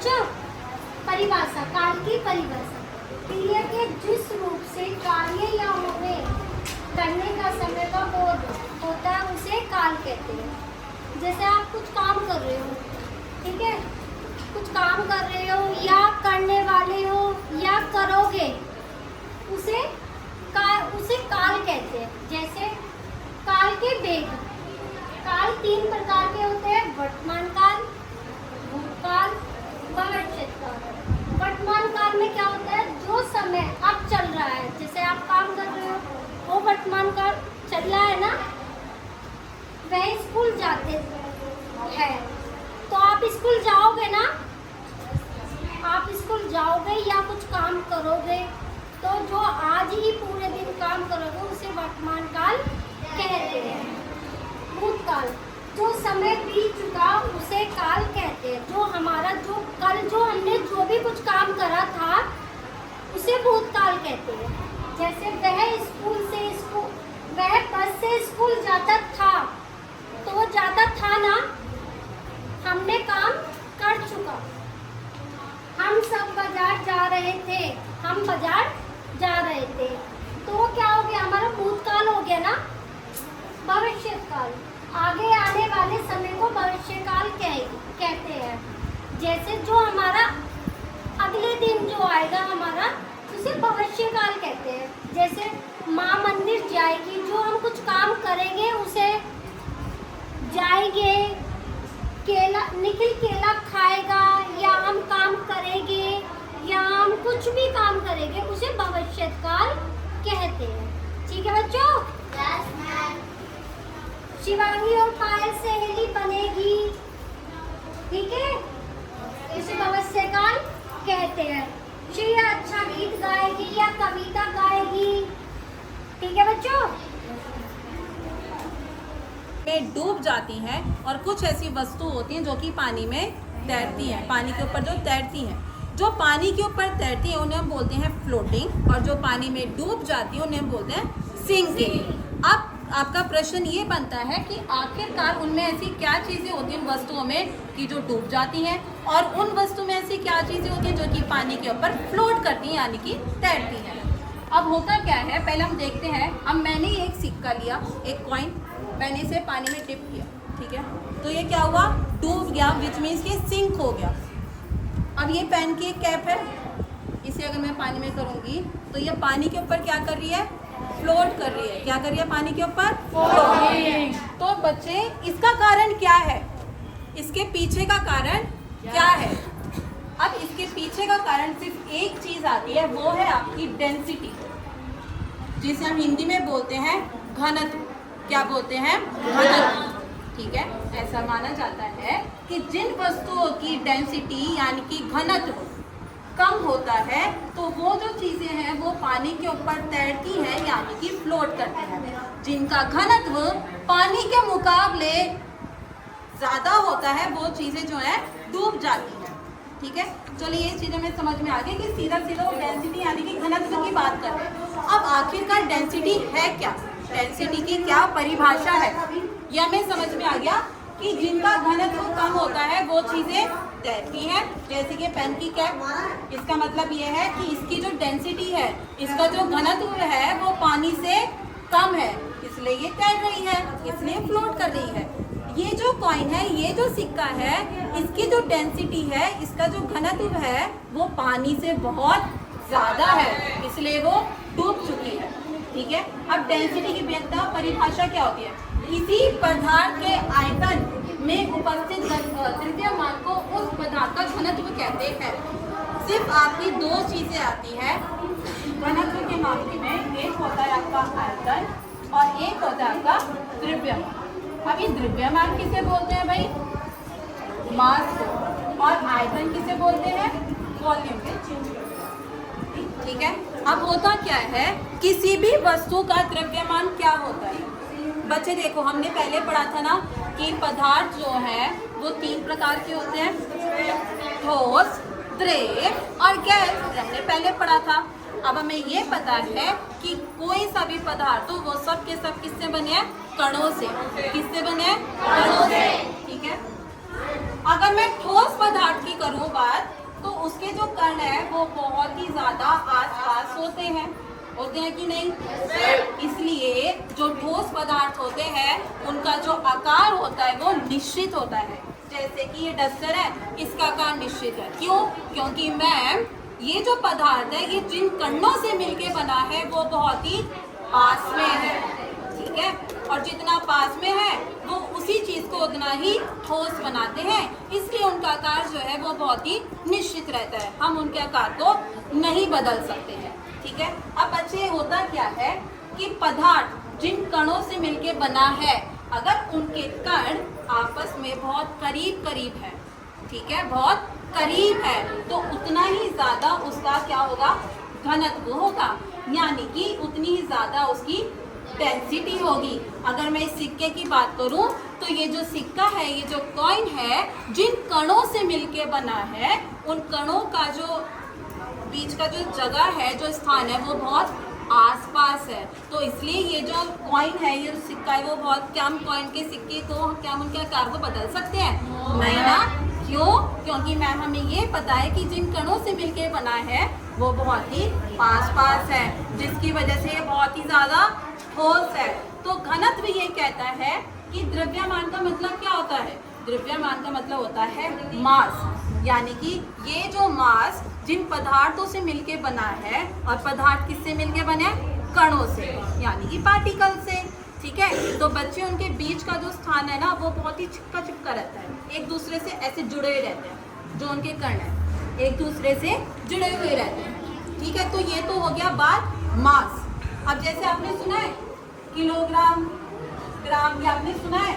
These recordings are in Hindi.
बच्चों, परिभाषा, काल की परिभाषा, क्रिया के जिस रूप से कार्य या होने करने का समय का बोध होता है उसे काल कहते हैं। जैसे आप कुछ काम कर रहे हो, ठीक है, कुछ काम कर रहे हो या करने वाले हो या करोगे, उसे काल कहते हैं। जैसे काल के वेग, काल 3 प्रकार के होते हैं, वर्तमान काल, भूतकाल, भविष्य काल। वर्तमान काल में क्या होता है, जो समय अब चल रहा है, जैसे आप काम कर रहे हो वो वर्तमान काल चल रहा है ना। वह स्कूल जाते हैं तो आप स्कूल जाओगे ना, आप स्कूल जाओगे या कुछ काम करोगे, तो जो आज ही पूरे दिन काम करोगे उसे वर्तमान काल कहते हैं। भूतकाल, जो समय बीत चुका उसे काल कहते हैं। जो हमारा जो कल जो हमने जो भी कुछ काम करा था उसे भूतकाल कहते हैं। जैसे वह बस से स्कूल जाता था, तो वो जाता था ना, हमने काम कर चुका। हम सब बाजार जा रहे थे, हम बाजार जा रहे थे, तो वो क्या हो गया, हमारा भूतकाल हो गया ना। भविष्य काल, आगे आने वाले समय को भविष्य काल कहते हैं। जैसे जो हमारा अगले दिन जो आएगा हमारा, उसे भविष्य काल कहते हैं। जैसे माँ मंदिर जाएगी, जो हम कुछ काम करेंगे उसे जाएंगे, निखिल केला खाएगा या हम काम करेंगे या हम कुछ भी काम करेंगे, उसे भविष्य काल कहते हैं। ठीक है बच्चों? Yes ma'am. शिवांगी और पायल सहेली बनेगी, ठीक है, इसे भविष्य काल कहते हैं। श्रेया अच्छा गीत गाएगी या कविता गाएगी, ठीक है बच्चों। में डूब जाती हैं और कुछ ऐसी वस्तु होती हैं जो कि पानी में तैरती हैं, पानी के ऊपर जो तैरती हैं। जो पानी के ऊपर तैरती हैं उन्हें हम बोलते हैं फ्लोटिंग, और जो पानी में डूब जाती है उन्हें हम बोलते हैं सिंकिंग। अब आपका प्रश्न ये बनता है कि आखिरकार उनमें ऐसी क्या चीज़ें होती हैं उन वस्तुओं में कि जो डूब जाती हैं, और उन वस्तुओं में ऐसी क्या चीज़ें होती हैं जो कि पानी के ऊपर फ्लोट करती हैं, यानी कि तैरती हैं। अब होता क्या है, पहले हम देखते हैं। अब मैंने एक सिक्का लिया, एक कॉइन, मैंने इसे पानी में डिप किया, ठीक है, तो ये क्या हुआ, डूब गया, विच मीन्स ये सिंक हो गया। अब ये पेन की एक कैप है, इसे अगर मैं पानी में करूँगी तो ये पानी के ऊपर क्या कर रही है, फ्लोट कर रही है। क्या कर रही है, पानी के ऊपर फ्लोटिंग। तो बच्चे इसका कारण क्या है, इसके पीछे का कारण क्या है? अब इसके पीछे का कारण सिर्फ एक चीज आती है, वो है आपकी डेंसिटी, जिसे हम हिंदी में बोलते हैं घनत्व। क्या बोलते हैं, घनत्व, ठीक है। ऐसा माना जाता है कि जिन वस्तुओं की डेंसिटी यानी कि घनत्व कम होता है, तो वो जो चीजें हैं वो पानी के ऊपर तैरती हैं, यानी कि फ्लोट करती हैं। जिनका घनत्व पानी के मुकाबले ज्यादा होता है वो चीजें जो है डूब जाती हैं, ठीक है। चलिए ये चीजें हमें समझ में आ गई कि सीधा सीधा वो डेंसिटी यानी कि घनत्व की बात कर रहे हैं। अब आखिरकार डेंसिटी है क्या, डेंसिटी की क्या परिभाषा है, ये हमें समझ में आ गया कि जिनका घनत्व कम होता है वो चीजें तैरती हैं। जैसे कि पेन की कैप, इसका मतलब ये है कि इसकी जो डेंसिटी है, इसका जो घनत्व है वो पानी से कम है, इसलिए ये तैर रही है, इसलिए फ्लोट कर रही है। ये जो कॉइन है, ये जो सिक्का है, इसकी जो डेंसिटी है, इसका जो घनत्व है वो पानी से बहुत ज्यादा है, इसलिए वो डूब चुकी है, ठीक है। अब डेंसिटी की व्याख्या परिभाषा क्या होती है, किसी पदार्थ के आयतन में उपस्थित द्रव्यमान को उस पदार्थ का घनत्व कहते हैं। सिर्फ आपकी दो चीजें आती है घनत्व के मामले में, एक होता है आपका आयतन और एक होता है आपका द्रव्यमान। अब ये द्रव्यमान किसे बोलते हैं भाई, मास को, और आयतन किसे बोलते हैं, वॉल्यूम, ठीक है। अब होता क्या है, किसी भी वस्तु का द्रव्यमान क्या होता है बच्चे, देखो हमने पहले पढ़ा था ना कि पदार्थ जो है वो 3 प्रकार के होते हैं, ठोस, द्रव और गैस, हमने पहले पढ़ा था। अब हमें ये पता है कि कोई सा भी पदार्थ हो वो सब के सब किससे बने हैं, कणों से। किससे बने हैं, कणों से, ठीक है। अगर मैं ठोस पदार्थ की करूं बात, तो उसके जो कण है वो बहुत ही ज्यादा आसपास होते हैं कि नहीं? इसलिए जो ठोस पदार्थ होते हैं उनका जो आकार होता है वो निश्चित होता है। जैसे कि ये डस्टर है, इसका आकार निश्चित है। क्यों? क्योंकि मैम ये जो पदार्थ है ये जिन कणों से मिलके बना है वो बहुत ही पास में है, ठीक है? और जितना पास में है वो उसी चीज को उतना ही ठोस बनाते हैं, इसलिए उनका आकार जो है वो बहुत ही निश्चित रहता है। हम उनके आकार को नहीं बदल सकते हैं, ठीक है? अब बच्चे होता क्या है कि पदार्थ जिन कणों से मिलके बना है, अगर उनके कण आपस में बहुत करीब करीब है, ठीक है, बहुत करीब है, तो उतना ही ज्यादा उसका क्या होगा? घनत्व होगा, यानी कि उतनी ही ज्यादा उसकी डेंसिटी होगी। अगर मैं इस सिक्के की बात करूं तो ये जो सिक्का है, ये जो कॉइन है, जिन कणों से मिलके बना है, उन कणों का जो बीच का जो जगह है, जो स्थान है, वो बहुत आसपास है। तो इसलिए ये जो कॉइन है, ये सिक्का है, वो बहुत, क्या हम कॉइन के सिक्के को, क्या हम उनके आकार को बदल सकते हैं? नहीं ना। क्यों? क्योंकि मैम हमें ये पता है कि जिन कणों से मिलके बना है वो बहुत ही पास है, जिसकी वजह से ये बहुत ही ज्यादा ठोस है। तो घनत्व ये कहता है कि द्रव्यमान का मतलब क्या होता है? द्रव्यमान का मतलब होता है मास, यानी कि ये जो मास जिन पदार्थों से मिलके बना है, और पदार्थ किससे मिलके बने? कणों से, यानी कि पार्टिकल से, ठीक है? तो बच्चे उनके बीच का जो स्थान है ना वो बहुत ही चिपका रहता है, एक दूसरे से ऐसे जुड़े रहते हैं। जो उनके कण है एक दूसरे से जुड़े हुए रहते हैं, ठीक है? तो ये तो हो गया बात मास। अब जैसे आपने सुना है किलोग्राम, ग्राम, ये आपने सुना है?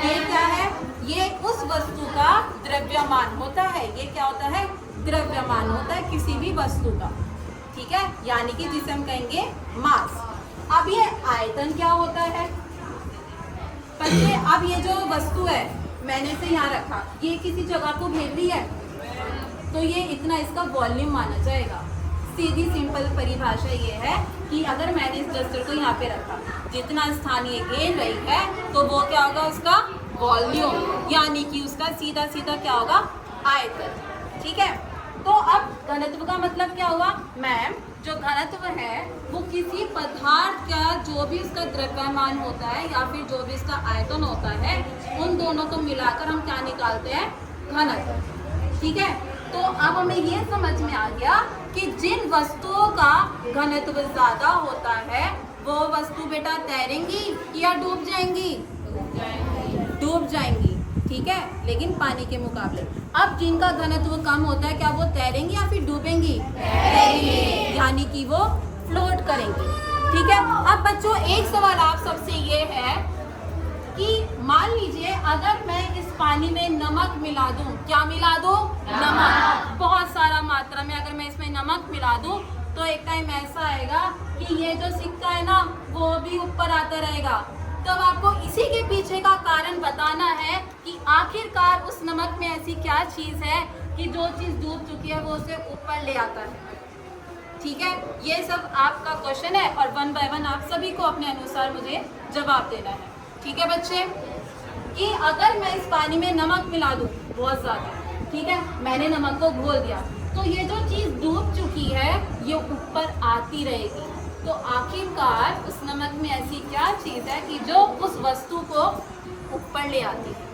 ये क्या है? ये उस वस्तु का द्रव्यमान होता है। ये क्या होता है? द्रव्यमान होता है किसी भी वस्तु का, ठीक है? यानी कि जिसे हम कहेंगे मास। अब ये आयतन क्या होता है बच्चे? अब ये जो वस्तु है मैंने इसे यहाँ रखा, ये किसी जगह को घेर रही है, तो ये इतना इसका वॉल्यूम माना जाएगा। सीधी सिंपल परिभाषा ये है कि अगर मैंने इस डस्टर को यहाँ पे रखा, जितना स्थान ये घेर रही है, तो वो क्या होगा? उसका वॉल्यूम, यानी कि उसका सीधा सीधा क्या होगा? आयतन, ठीक है? तो अब घनत्व का मतलब क्या हुआ मैम? जो घनत्व है वो किसी पदार्थ का जो भी उसका द्रव्यमान होता है या फिर जो भी इसका आयतन होता है, उन दोनों को मिलाकर हम क्या निकालते हैं? घनत्व, ठीक है? तो अब हमें ये समझ में आ गया कि जिन वस्तुओं का घनत्व ज्यादा होता है वो वस्तु बेटा तैरेंगी या डूब जाएंगी? डूब जाएंगी, ठीक है? लेकिन पानी के मुकाबले। अब जिनका घनत्व कम होता है, क्या वो तैरेंगी या फिर डूबेंगी? तैरेंगी, यानी कि वो फ्लोट करेंगी, ठीक है? अब बच्चों एक सवाल आप सबसे ये है कि मान लीजिए अगर मैं इस पानी में नमक मिला दूं, क्या मिला दूं? नमक, बहुत सारा मात्रा में अगर मैं इसमें नमक मिला दूं, तो एक टाइम ऐसा आएगा कि ये जो सिक्का है ना वो भी ऊपर आता रहेगा। तब आपको इसी के पीछे का कारण बताना है कि आखिरकार उस नमक में ऐसी क्या चीज है कि जो चीज डूब चुकी है वो उसे ऊपर ले आता है, ठीक है? ये सब आपका क्वेश्चन है और 1 बाय 1 आप सभी को अपने अनुसार मुझे जवाब देना है, ठीक है बच्चे? कि अगर मैं इस पानी में नमक मिला दूं बहुत ज्यादा, ठीक है, मैंने नमक को घोल दिया, तो ये जो चीज डूब चुकी है ये ऊपर आती रहेगी। तो आखिरकार उस नमक में ऐसी क्या चीज है कि जो उस वस्तु को ऊपर ले आती है,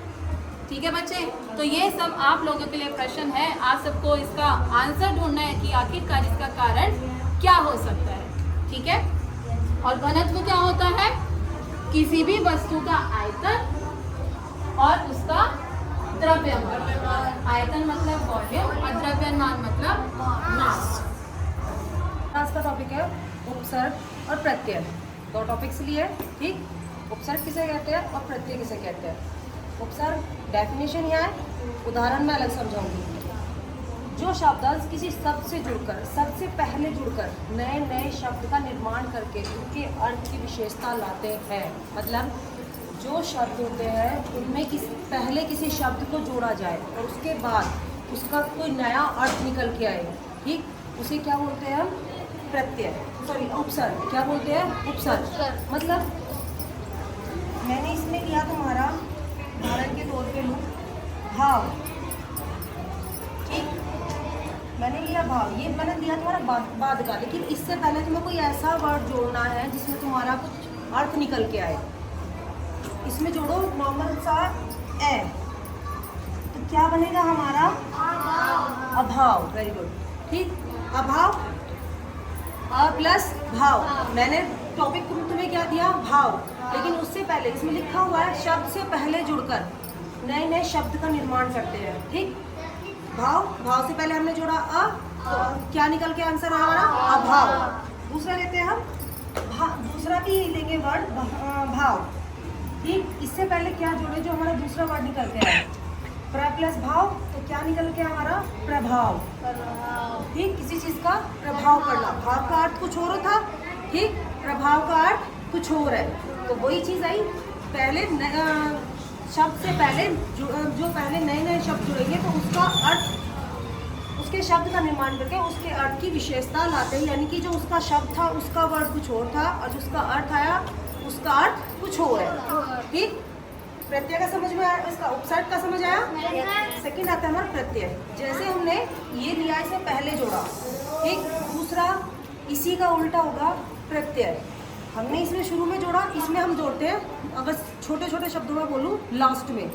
ठीक है बच्चे? तो ये सब आप लोगों के लिए प्रश्न है, आप सबको इसका आंसर ढूंढना है कि आखिरकार इसका कारण क्या हो सकता है, ठीक है? और घनत्व क्या होता है? किसी भी वस्तु का आयतन और उसका द्रव्यमान। आयतन मतलब वॉल्यूम और द्रव्यमान मतलब मास। आज का टॉपिक है उपसर्ग और प्रत्यय। 2 टॉपिक्स लिए, ठीक? उपसर्ग किसे कहते हैं और प्रत्यय किसे कहते हैं? उपसर्ग डेफिनेशन यहाँ है, उदाहरण में अलग समझाऊंगी। जो शब्द किसी शब्द से जुड़कर, सबसे पहले जुड़कर नए नए शब्द का निर्माण करके उनके अर्थ की विशेषता लाते हैं। मतलब जो शब्द होते हैं उनमें पहले किसी शब्द को जोड़ा जाए और उसके बाद उसका कोई नया अर्थ निकल के आए, ठीक? उसे क्या बोलते हैं हम? प्रत्यय, सॉरी उपसर्ग। क्या बोलते हैं? उपसर्ग। मतलब मैंने इसमें लिया तुम्हारा उदाहरण के तौर पे लूँ भाव, ठीक, मैंने लिया भाव, ये मैंने दिया तुम्हारा बाद का, लेकिन इससे पहले तुम्हें कोई ऐसा वर्ड जोड़ना है जिसमें तुम्हारा कुछ अर्थ निकल के आए। इसमें जोड़ो नॉर्मल सा ए, तो क्या बनेगा हमारा अभाव। वेरी गुड, ठीक, अभाव प्लस भाव। मैंने टॉपिक तुम्हें क्या दिया, भाव, लेकिन उससे पहले इसमें लिखा हुआ है शब्द से पहले जुड़कर नए नए शब्द का निर्माण करते हैं, ठीक। भाव, भाव से पहले हमने जोड़ा अ, तो क्या निकल के आंसर हमारा अभाव। दूसरा लेते हैं हम, दूसरा भी लेंगे वर्ड भाव, ठीक। इससे पहले क्या जोड़े जो हमारा दूसरा वर्ड निकल के आया, प्र प्लस भाव, तो क्या निकल के हमारा प्रभाव, ठीक। किसी चीज का प्रभाव पड़ना, भाव का अर्थ कुछ और था, ठीक, प्रभाव का अर्थ कुछ और है, तो वही चीज आई। पहले शब्द से पहले जो पहले नए नए शब्द जुड़ेंगे तो उसका अर्थ, उसके शब्द का निर्माण करके उसके अर्थ की विशेषता लाते हैं, यानी कि जो उसका शब्द था उसका वर्ड कुछ और था और जिसका अर्थ आया उसका अर्थ कुछ और है, ठीक। प्रत्यय का समझ में आया, इसका उपसर्ग का समझ आया। सेकंड आता है हमारा प्रत्यय, जैसे हमने ये लिया इसे पहले जोड़ा, ठीक। दूसरा इसी का उल्टा होगा प्रत्यय, हमने इसमें शुरू में जोड़ा, इसमें हम जोड़ते हैं, अगर छोटे छोटे शब्दों में बोलूँ लास्ट में,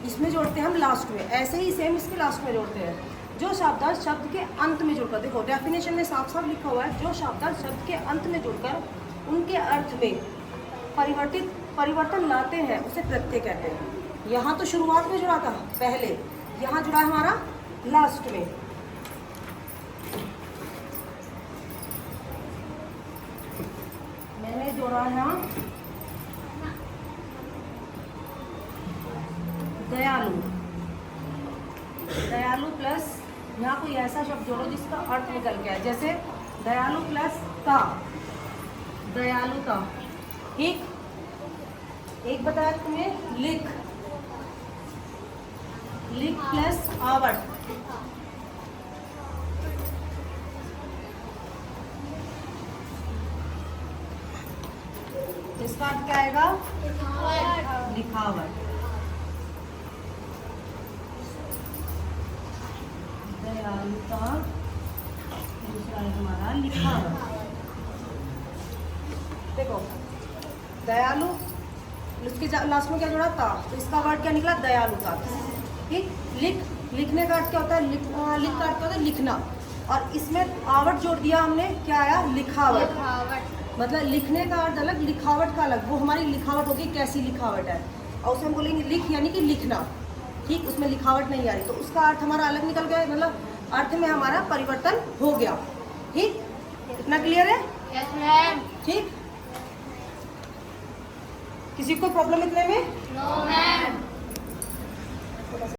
इसमें जोड़ते हैं हम लास्ट में, ऐसे ही सेम इसके लास्ट में जोड़ते हैं। जो शब्दार्थ शब्द के अंत में जुड़कर, देखो डेफिनेशन में साफ साफ लिखा हुआ है, जो शब्दार्थ शब्द के अंत में जुड़कर उनके अर्थ में परिवर्तन लाते हैं उसे प्रत्यय कहते हैं। यहाँ तो शुरुआत में जुड़ा था पहले, यहाँ जुड़ा हमारा लास्ट में। मैंने जोड़ा है दयालु, दयालु प्लस यहाँ कोई ऐसा शब्द जोड़ो जिसका अर्थ निकल गया है, जैसे दयालु प्लस ता, दयालुता, ठीक। एक बताया तुम्हें लिख, लिख प्लस आवट, इसका अर्थ क्या आएगा, लिखावट। दयालुता, दूसरा है हमारा लिखावट। देखो दयालु, उसके लास्ट में क्या जोड़ा था, तो इसका वर्ड क्या निकला, दयालुता, ठीक। लिख, लिखने का अर्थ क्या होता है, लिख का अर्थ होता है लिखना, और इसमें आवट जोड़ दिया हमने, क्या आया, लिखावट। मतलब लिखने का अर्थ अलग, लिखावट का अलग, वो हमारी लिखावट होगी कैसी लिखावट है, और उसे हम बोलेंगे लिख यानी कि लिखना, ठीक। उसमें लिखावट नहीं आ रही तो उसका अर्थ हमारा अलग निकल गया, मतलब अर्थ में हमारा परिवर्तन हो गया, ठीक। इतना क्लियर है, यस मैम, ठीक। किसी को प्रॉब्लम इतने में? No ma'am.